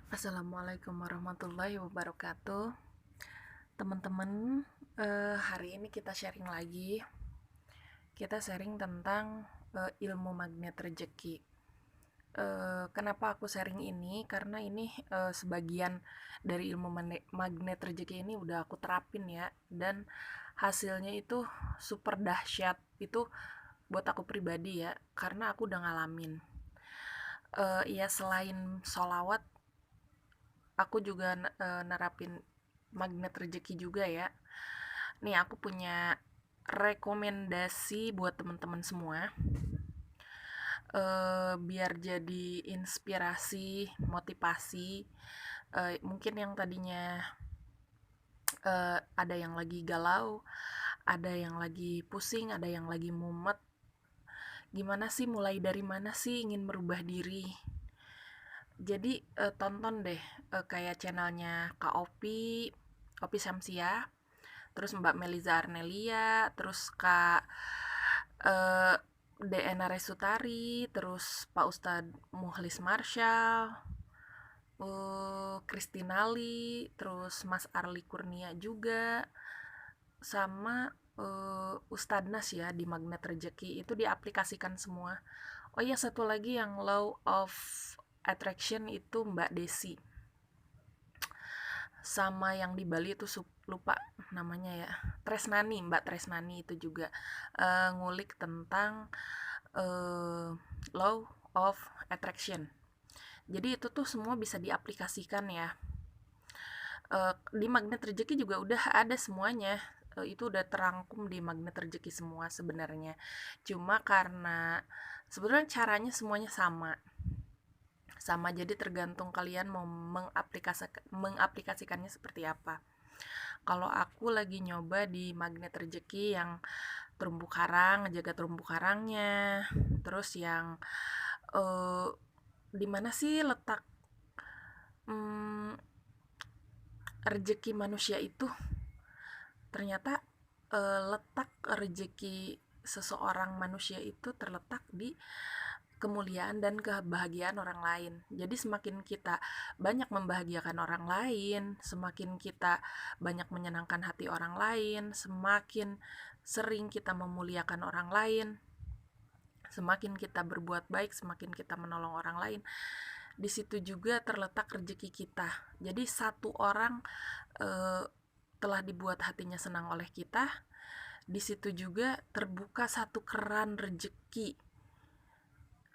Assalamualaikum warahmatullahi wabarakatuh. Teman-teman, hari ini kita sharing lagi. Kita sharing tentang ilmu magnet rezeki. Kenapa aku sharing ini? Karena ini sebagian dari ilmu magnet rezeki ini udah aku terapin ya, dan hasilnya itu super dahsyat. Itu buat aku pribadi ya, karena aku udah ngalamin. Ya selain solawat, aku juga nerapin magnet rezeki juga ya. Nih aku punya rekomendasi buat teman-teman semua, biar jadi inspirasi, motivasi. Mungkin yang tadinya ada yang lagi galau, ada yang lagi pusing, ada yang lagi mumet. Gimana sih, mulai dari mana sih ingin merubah diri? Jadi tonton deh kayak channelnya Kak Opi Samsia, terus Mbak Meliza Arnelia, terus Kak eh, DN Resutari, terus Pak Ustadz Muhlis Marshall, Kristinali, terus Mas Arli Kurnia juga, sama Ustadz Nas ya di Magnet Rezeki itu diaplikasikan semua. Oh iya, satu lagi yang Law of Attraction itu Mbak Desi, sama yang di Bali itu lupa namanya ya, Mbak Tresnani itu juga ngulik tentang law of attraction. Jadi itu tuh semua bisa diaplikasikan ya. Di magnet rezeki juga udah ada semuanya. Itu udah terangkum di magnet rezeki semua sebenarnya. Cuma karena sebenarnya caranya semuanya sama. Sama, jadi tergantung kalian mau mengaplikasikannya seperti apa. Kalau aku lagi nyoba di magnet rezeki yang terumbu karang, jaga terumbu karangnya, terus yang eh, di mana sih letak hmm, rezeki manusia itu? Ternyata letak rezeki seseorang manusia itu terletak di kemuliaan dan kebahagiaan orang lain. Jadi semakin kita banyak membahagiakan orang lain, semakin kita banyak menyenangkan hati orang lain, semakin sering kita memuliakan orang lain, semakin kita berbuat baik, semakin kita menolong orang lain. Di situ juga terletak rezeki kita. Jadi satu orang eh, telah dibuat hatinya senang oleh kita, di situ juga terbuka satu keran rezeki.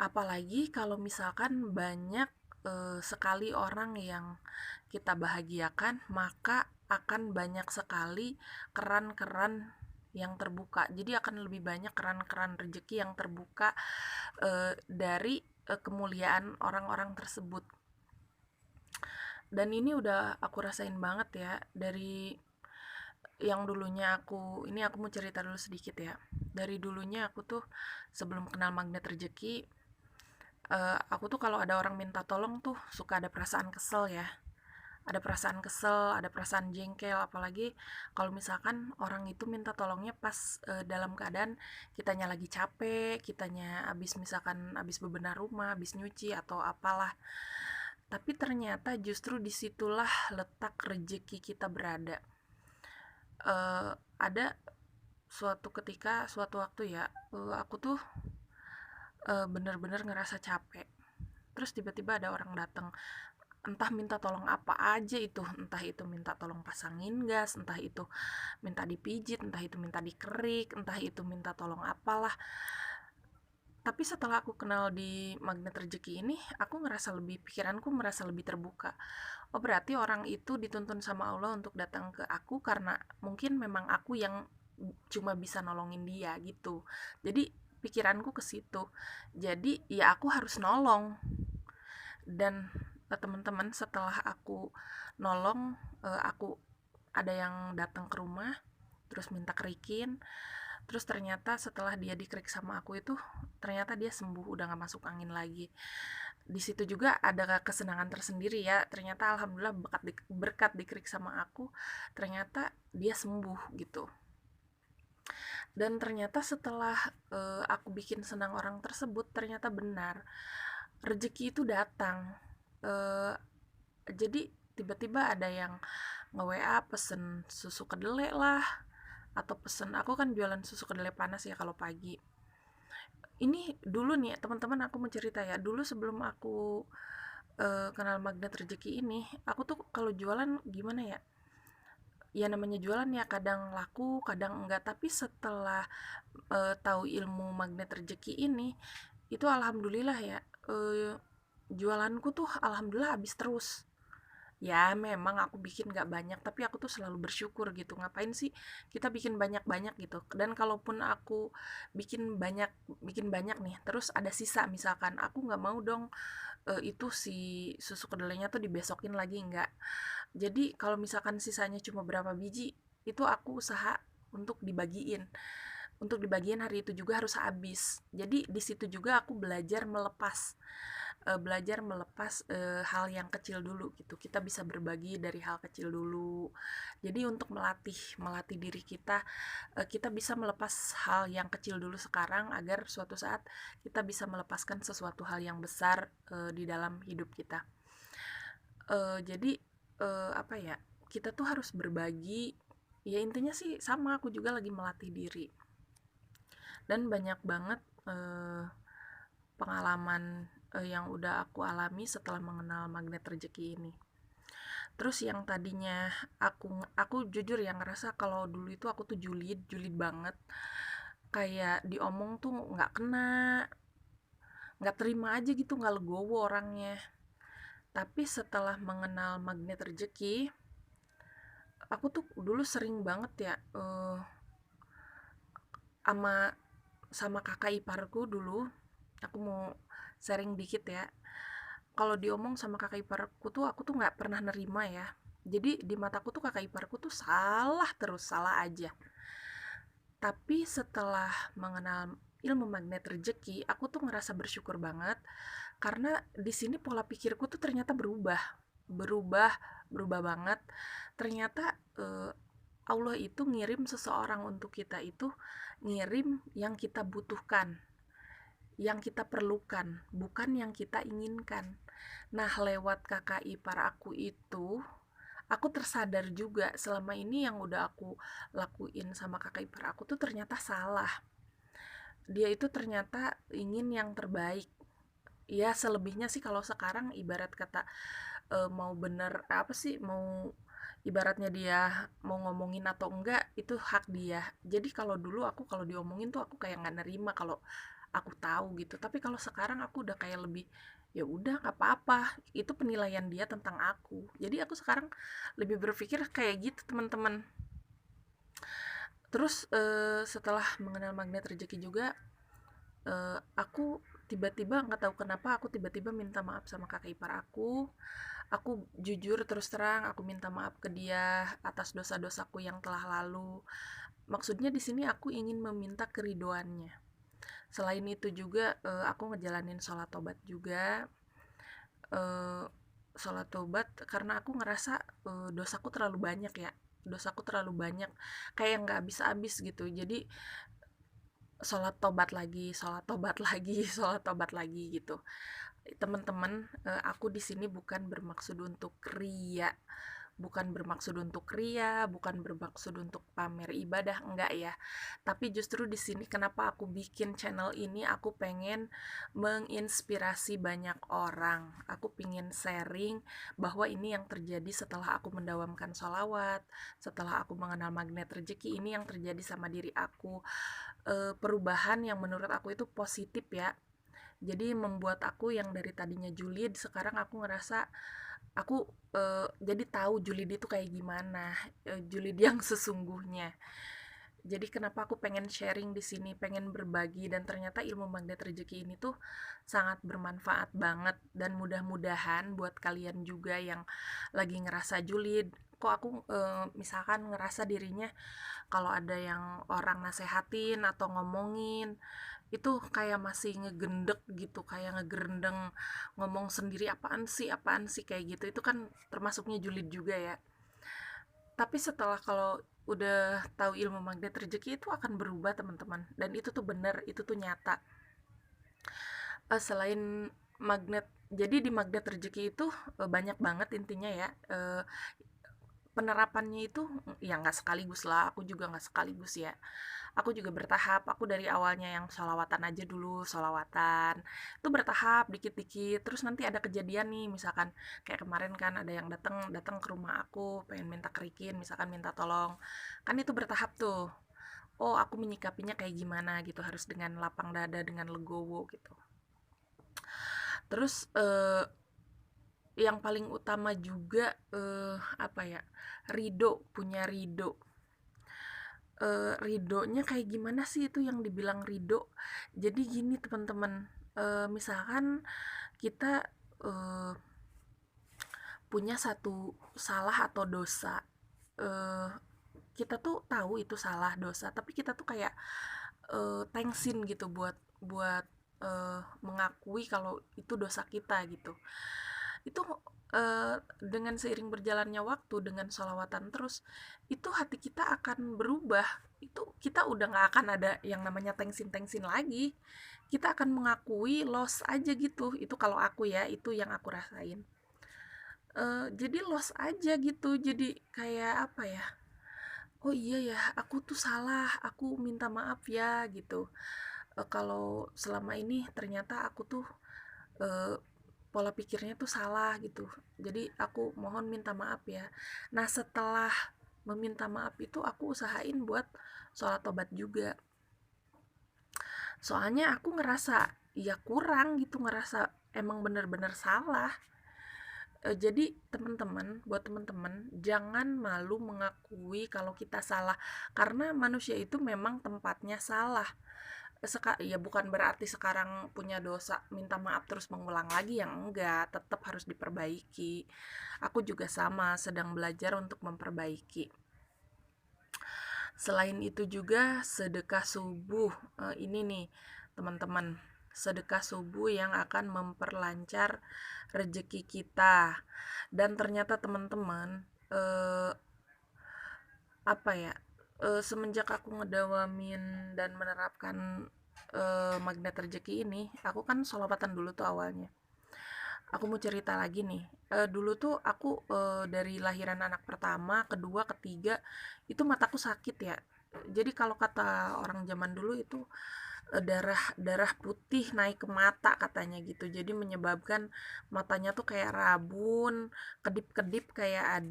Apalagi kalau misalkan banyak sekali orang yang kita bahagiakan, maka akan banyak sekali keran-keran yang terbuka. Jadi akan lebih banyak keran-keran rezeki yang terbuka dari kemuliaan orang-orang tersebut. Dan ini udah aku rasain banget ya, dari yang dulunya aku mau cerita dulu sedikit ya. Dari dulunya aku tuh sebelum kenal magnet rezeki, aku tuh kalau ada orang minta tolong tuh suka ada perasaan kesel ya. Ada perasaan kesel, ada perasaan jengkel, apalagi kalau misalkan orang itu minta tolongnya pas dalam keadaan kitanya lagi capek, kitanya abis bebenah rumah, abis nyuci atau apalah. Tapi ternyata justru disitulah letak rezeki kita berada. Ada suatu waktu ya, aku tuh bener-bener ngerasa capek. Terus tiba-tiba ada orang datang, entah minta tolong apa aja itu, entah itu minta tolong pasangin gas, entah itu minta dipijit, entah itu minta dikerik, entah itu minta tolong apalah. Tapi setelah aku kenal di magnet rezeki ini, pikiranku merasa lebih terbuka. Oh, berarti orang itu dituntun sama Allah untuk datang ke aku karena mungkin memang aku yang cuma bisa nolongin dia gitu. Jadi pikiranku ke situ. Jadi ya aku harus nolong. Dan teman-teman, setelah aku nolong, aku ada yang datang ke rumah terus minta kerikin, terus ternyata setelah dia dikerik sama aku itu, ternyata dia sembuh, udah gak masuk angin lagi. Di situ juga ada kesenangan tersendiri ya, ternyata alhamdulillah berkat dikerik sama aku, ternyata dia sembuh gitu. Dan ternyata setelah aku bikin senang orang tersebut, ternyata benar rezeki itu datang. Eh, Jadi tiba-tiba ada yang nge-WA pesen susu kedelai lah, atau pesen, aku kan jualan susu kedelai panas ya kalau pagi. Ini dulu nih teman-teman, aku mau cerita ya, dulu sebelum aku kenal magnet rezeki ini, aku tuh kalau jualan gimana ya, ya namanya jualan ya kadang laku kadang enggak, tapi setelah tahu ilmu magnet rezeki ini, itu alhamdulillah ya, jualanku tuh alhamdulillah habis terus. Ya memang aku bikin gak banyak, tapi aku tuh selalu bersyukur gitu, ngapain sih kita bikin banyak-banyak gitu. Dan kalaupun aku bikin banyak nih terus ada sisa, misalkan aku nggak mau dong itu si susu kedelainya tuh dibesokin lagi, nggak. Jadi kalau misalkan sisanya cuma berapa biji, itu aku usaha untuk dibagiin. Untuk dibagiin hari itu juga harus habis. Jadi di situ juga aku belajar melepas hal yang kecil dulu gitu. Kita bisa berbagi dari hal kecil dulu. Jadi untuk melatih diri kita, kita bisa melepas hal yang kecil dulu sekarang agar suatu saat kita bisa melepaskan sesuatu hal yang besar di dalam hidup kita. Jadi apa ya? Kita tuh harus berbagi. Ya intinya sih sama, aku juga lagi melatih diri. Dan banyak banget pengalaman yang udah aku alami setelah mengenal magnet rezeki ini. Terus yang tadinya aku jujur ya ngerasa kalau dulu itu aku tuh julid banget, kayak diomong tuh nggak kena, nggak terima aja gitu, nggak legowo orangnya. Tapi setelah mengenal magnet rezeki, aku tuh dulu sering banget ya sama sama kakak iparku dulu. Aku mau sharing dikit ya. Kalau diomong sama kakak iparku tuh aku tuh nggak pernah nerima ya. Jadi di mataku tuh kakak iparku tuh salah terus, salah aja. Tapi setelah mengenal ilmu magnet rezeki, aku tuh ngerasa bersyukur banget karena di sini pola pikirku tuh ternyata berubah, berubah banget. Ternyata Allah itu ngirim seseorang untuk kita itu ngirim yang kita butuhkan, yang kita perlukan, bukan yang kita inginkan. Nah, lewat kakak ipar aku itu, aku tersadar juga selama ini yang udah aku lakuin sama kakak ipar aku tuh ternyata salah. Dia itu ternyata ingin yang terbaik. Ya, selebihnya sih kalau sekarang ibarat kata mau bener apa sih, mau ibaratnya dia mau ngomongin atau enggak itu hak dia. Jadi kalau dulu aku kalau diomongin tuh aku kayak nggak nerima kalau aku tahu gitu. Tapi kalau sekarang aku udah kayak lebih, ya udah nggak apa-apa, itu penilaian dia tentang aku. Jadi aku sekarang lebih berpikir kayak gitu teman-teman. Terus setelah mengenal magnet rezeki juga, aku tiba-tiba nggak tahu kenapa aku tiba-tiba minta maaf sama kakak ipar aku. Aku jujur terus terang aku minta maaf ke dia atas dosa-dosaku yang telah lalu. Maksudnya di sini aku ingin meminta keridoannya. Selain itu juga aku ngejalanin sholat tobat juga. eh, Sholat tobat karena aku ngerasa dosaku terlalu banyak ya, dosaku terlalu banyak, kayak nggak habis-habis gitu. Jadi sholat tobat lagi, sholat tobat lagi, sholat tobat lagi gitu. Teman-teman, aku di sini bukan bermaksud untuk ria, bukan bermaksud untuk pamer ibadah, enggak ya. Tapi justru di sini kenapa aku bikin channel ini, aku pengen menginspirasi banyak orang. Aku pengen sharing bahwa ini yang terjadi setelah aku mendawamkan sholawat, setelah aku mengenal magnet rezeki, ini yang terjadi sama diri aku. Perubahan yang menurut aku itu positif ya. Jadi membuat aku yang dari tadinya julid, sekarang aku ngerasa aku jadi tahu julid itu kayak gimana, julid yang sesungguhnya. Jadi kenapa aku pengen sharing di sini, pengen berbagi, dan ternyata ilmu magnet rezeki ini tuh sangat bermanfaat banget, dan mudah-mudahan buat kalian juga yang lagi ngerasa julid, kok aku misalkan ngerasa dirinya kalau ada yang orang nasehatin atau ngomongin itu kayak masih ngegendek gitu, kayak ngegerendeng, ngomong sendiri, apaan sih kayak gitu, itu kan termasuknya julid juga ya. Tapi setelah kalau udah tahu ilmu magnet rezeki itu akan berubah teman-teman, dan itu tuh bener, itu tuh nyata. Selain magnet Jadi di Magnet Rezeki itu banyak banget intinya ya, penerapannya itu ya nggak sekaligus lah, aku juga nggak sekaligus ya. Aku juga bertahap, aku dari awalnya yang sholawatan aja dulu, sholawatan. Itu bertahap dikit-dikit, terus nanti ada kejadian nih, misalkan kayak kemarin kan ada yang datang datang ke rumah aku, pengen minta kerikin, misalkan minta tolong. Kan itu bertahap tuh. Oh, aku menyikapinya kayak gimana gitu, harus dengan lapang dada, dengan legowo gitu. Terus yang paling utama juga apa ya? Ridho, punya ridho. Ridhonya kayak gimana sih itu yang dibilang ridho? Jadi gini teman-teman, misalkan kita eh, punya satu salah atau dosa, eh, kita tuh tahu itu salah dosa, tapi kita tuh kayak tengsin gitu buat buat mengakui kalau itu dosa kita gitu. Itu dengan seiring berjalannya waktu, dengan sholawatan terus, itu hati kita akan berubah. Itu kita udah nggak akan ada yang namanya tengsin-tengsin lagi. Kita akan mengakui loss aja gitu. Itu kalau aku ya, itu yang aku rasain. Jadi loss aja gitu. Jadi kayak apa ya? Oh iya ya, aku tuh salah. Aku minta maaf ya gitu. Kalau selama ini ternyata aku tuh eh, pola pikirnya tuh salah gitu. Jadi aku mohon minta maaf ya. Nah setelah meminta maaf itu aku usahain buat sholat tobat juga. Soalnya aku ngerasa ya kurang gitu, ngerasa emang bener-bener salah. Jadi teman-teman, buat teman-teman jangan malu mengakui kalau kita salah, karena manusia itu memang tempatnya salah. Ya bukan berarti sekarang punya dosa minta maaf terus mengulang lagi, yang enggak, tetap harus diperbaiki. Aku juga sama, sedang belajar untuk memperbaiki. Selain itu juga sedekah subuh. Ini nih teman-teman, sedekah subuh yang akan memperlancar rezeki kita. Dan ternyata teman-teman, apa ya, semenjak aku ngedawamin dan menerapkan magnet rezeki ini, aku kan sholawatan dulu tuh awalnya. Aku mau cerita lagi nih. Dulu tuh aku dari lahiran anak pertama, kedua, ketiga, itu mataku sakit ya. Jadi kalau kata orang zaman dulu itu darah darah putih naik ke mata katanya gitu. Jadi menyebabkan matanya tuh kayak rabun, kedip-kedip kayak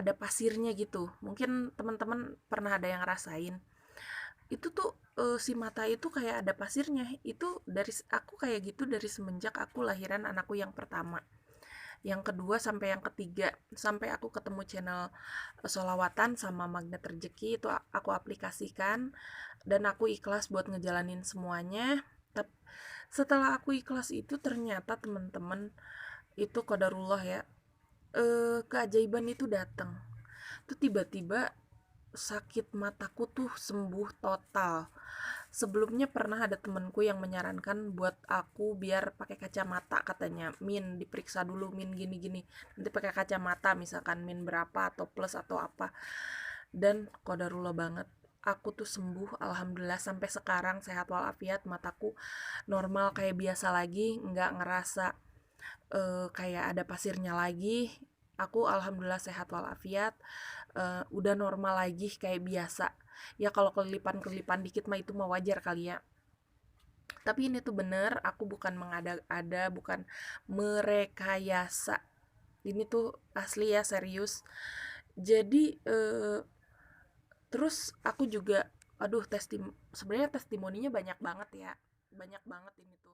ada pasirnya gitu. Mungkin teman-teman pernah ada yang ngerasain. Itu tuh si mata itu kayak ada pasirnya. Itu dari aku kayak gitu dari semenjak aku lahiran anakku yang pertama. Yang kedua sampai yang ketiga, sampai aku ketemu channel solawatan sama magnet rezeki itu aku aplikasikan dan aku ikhlas buat ngejalanin semuanya. Setelah aku ikhlas itu ternyata teman-teman itu qadarullah ya, keajaiban itu datang. Tuh tiba-tiba sakit mataku tuh sembuh total. Sebelumnya pernah ada temenku yang menyarankan buat aku biar pakai kacamata, katanya min diperiksa dulu min gini-gini, nanti pakai kacamata misalkan min berapa atau plus atau apa. Dan qadarullah banget, aku tuh sembuh alhamdulillah, sampai sekarang sehat walafiat, mataku normal kayak biasa lagi, nggak ngerasa kayak ada pasirnya lagi. Aku alhamdulillah sehat walafiat, udah normal lagi kayak biasa. Ya kalau kelipan-kelipan dikit mah itu mah wajar kali ya. Tapi ini tuh bener, aku bukan mengada-ada, bukan merekayasa. Ini tuh asli ya, serius. Jadi terus aku juga, aduh sebenarnya testimoninya banyak banget ya, banyak banget ini tuh.